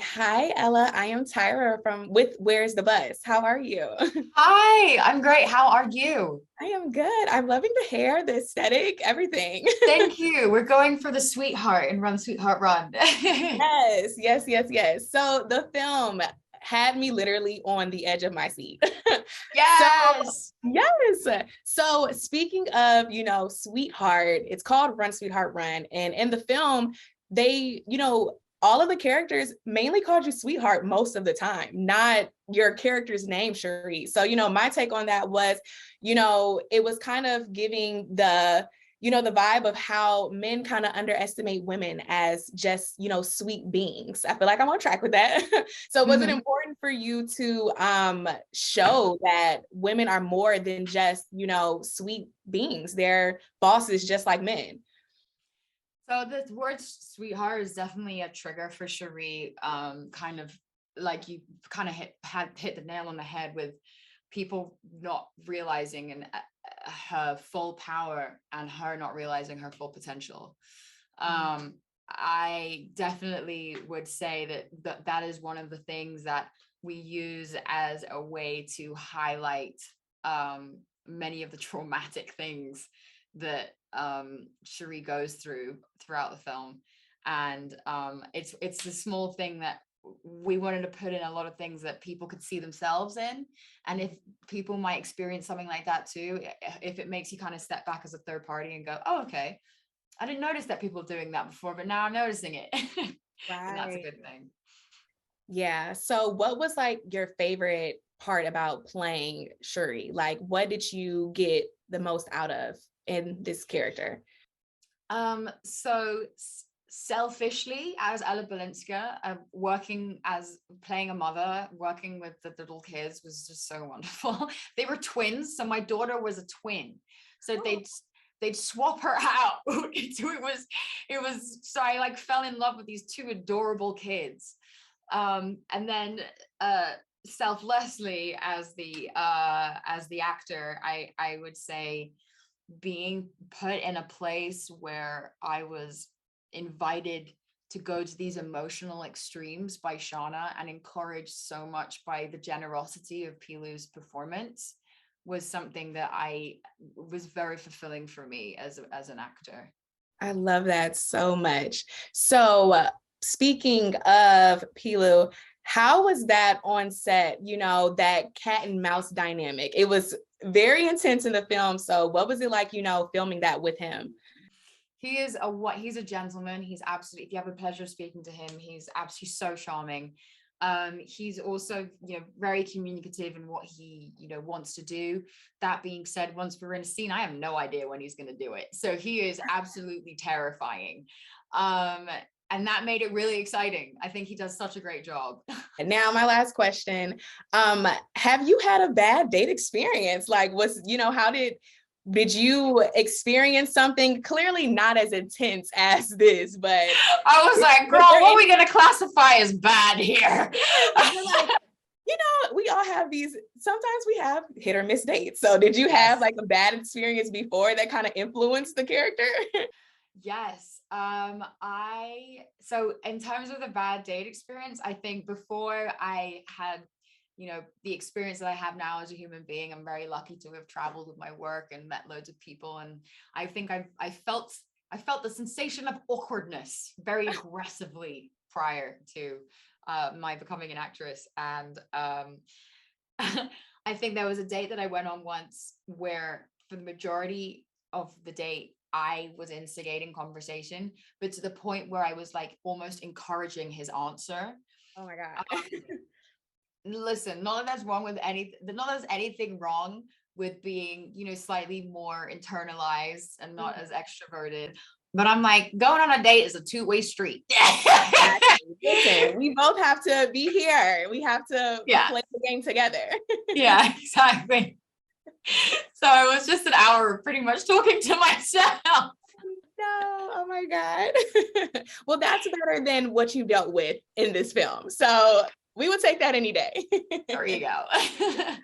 Hi, Ella. I am Tyra from with Where's the Bus? How are you? Hi, I'm great. How are you? I am good. I'm loving the hair, the aesthetic, everything. Thank you. We're going for the sweetheart and run, sweetheart, run. Yes, yes, yes, yes. So the film had me literally on the edge of my seat. So, Yes. yes. So speaking of, sweetheart, it's called Run, Sweetheart, Run. And in the film, they, all of the characters mainly called you sweetheart most of the time, not your character's name, Cherie. So, my take on that was, it was kind of giving the vibe of how men kind of underestimate women as just, sweet beings. I feel like I'm on track with that. So was it Mhm. important for you to show that women are more than just, sweet beings? They're bosses just like men. So the word sweetheart is definitely a trigger for Cherie. Kind of like you kind of hit the nail on the head with people not realizing her full power and her not realizing her full potential. Um, I definitely would say that is one of the things that we use as a way to highlight many of the traumatic things that Cherie goes throughout the film. And it's the small thing that we wanted to put in a lot of things that people could see themselves in. And if people might experience something like that too, if it makes you kind of step back as a third party and go, oh, okay, I didn't notice that people were doing that before, but now I'm noticing it. And that's a Right. good thing. Yeah. So what was like your favorite part about playing Shuri? Like what did you get the most out of in this character? So selfishly, as Ella Balinska, working as playing a mother, working with the little kids was just so wonderful. They were twins, so my daughter was a twin. So Oh, they'd swap her out. So it was so I like fell in love with these two adorable kids. And then selflessly as the actor, I would say being put in a place where I was invited to go to these emotional extremes by Shauna and encouraged so much by the generosity of Pilu's performance was something that I was very fulfilling for me as an actor. I love that so much. So, speaking of Pilu, how was that on set? That cat and mouse dynamic. It was very intense in the film. So, what was it like, filming that with him? He's a gentleman. He's absolutely, if you have the pleasure of speaking to him, he's absolutely so charming. He's also, very communicative in what he, wants to do. That being said, once we're in a scene, I have no idea when he's going to do it. So he is absolutely terrifying. Um, and that made it really exciting. I think he does such a great job. And now, my last question: have you had a bad date experience? Like, how did you experience something clearly not as intense as this, but I was like, girl, was there what are any we going to classify as bad here? you're like, we all have these, sometimes we have hit or miss dates. So did you have Yes. like a bad experience before that kind of influenced the character? Yes. I so in terms of the bad date experience, I think before I had, the experience that I have now as a human being, I'm very lucky to have traveled with my work and met loads of people. And I think I felt the sensation of awkwardness very aggressively prior to my becoming an actress. And I think there was a date that I went on once where for the majority of the date, I was instigating conversation, but to the point where I was like almost encouraging his answer. Oh my God. Um, Listen, none of that's wrong with none of there's anything wrong with being, slightly more internalized and not as extroverted. But I'm like, going on a date is a two-way street. Exactly. Listen, we both have to be here. We have to Yeah, play the game together. yeah, exactly. So it was just an hour of pretty much talking to myself. No, oh my God. Well, that's better than what you dealt with in this film. So we would take that any day. There you go.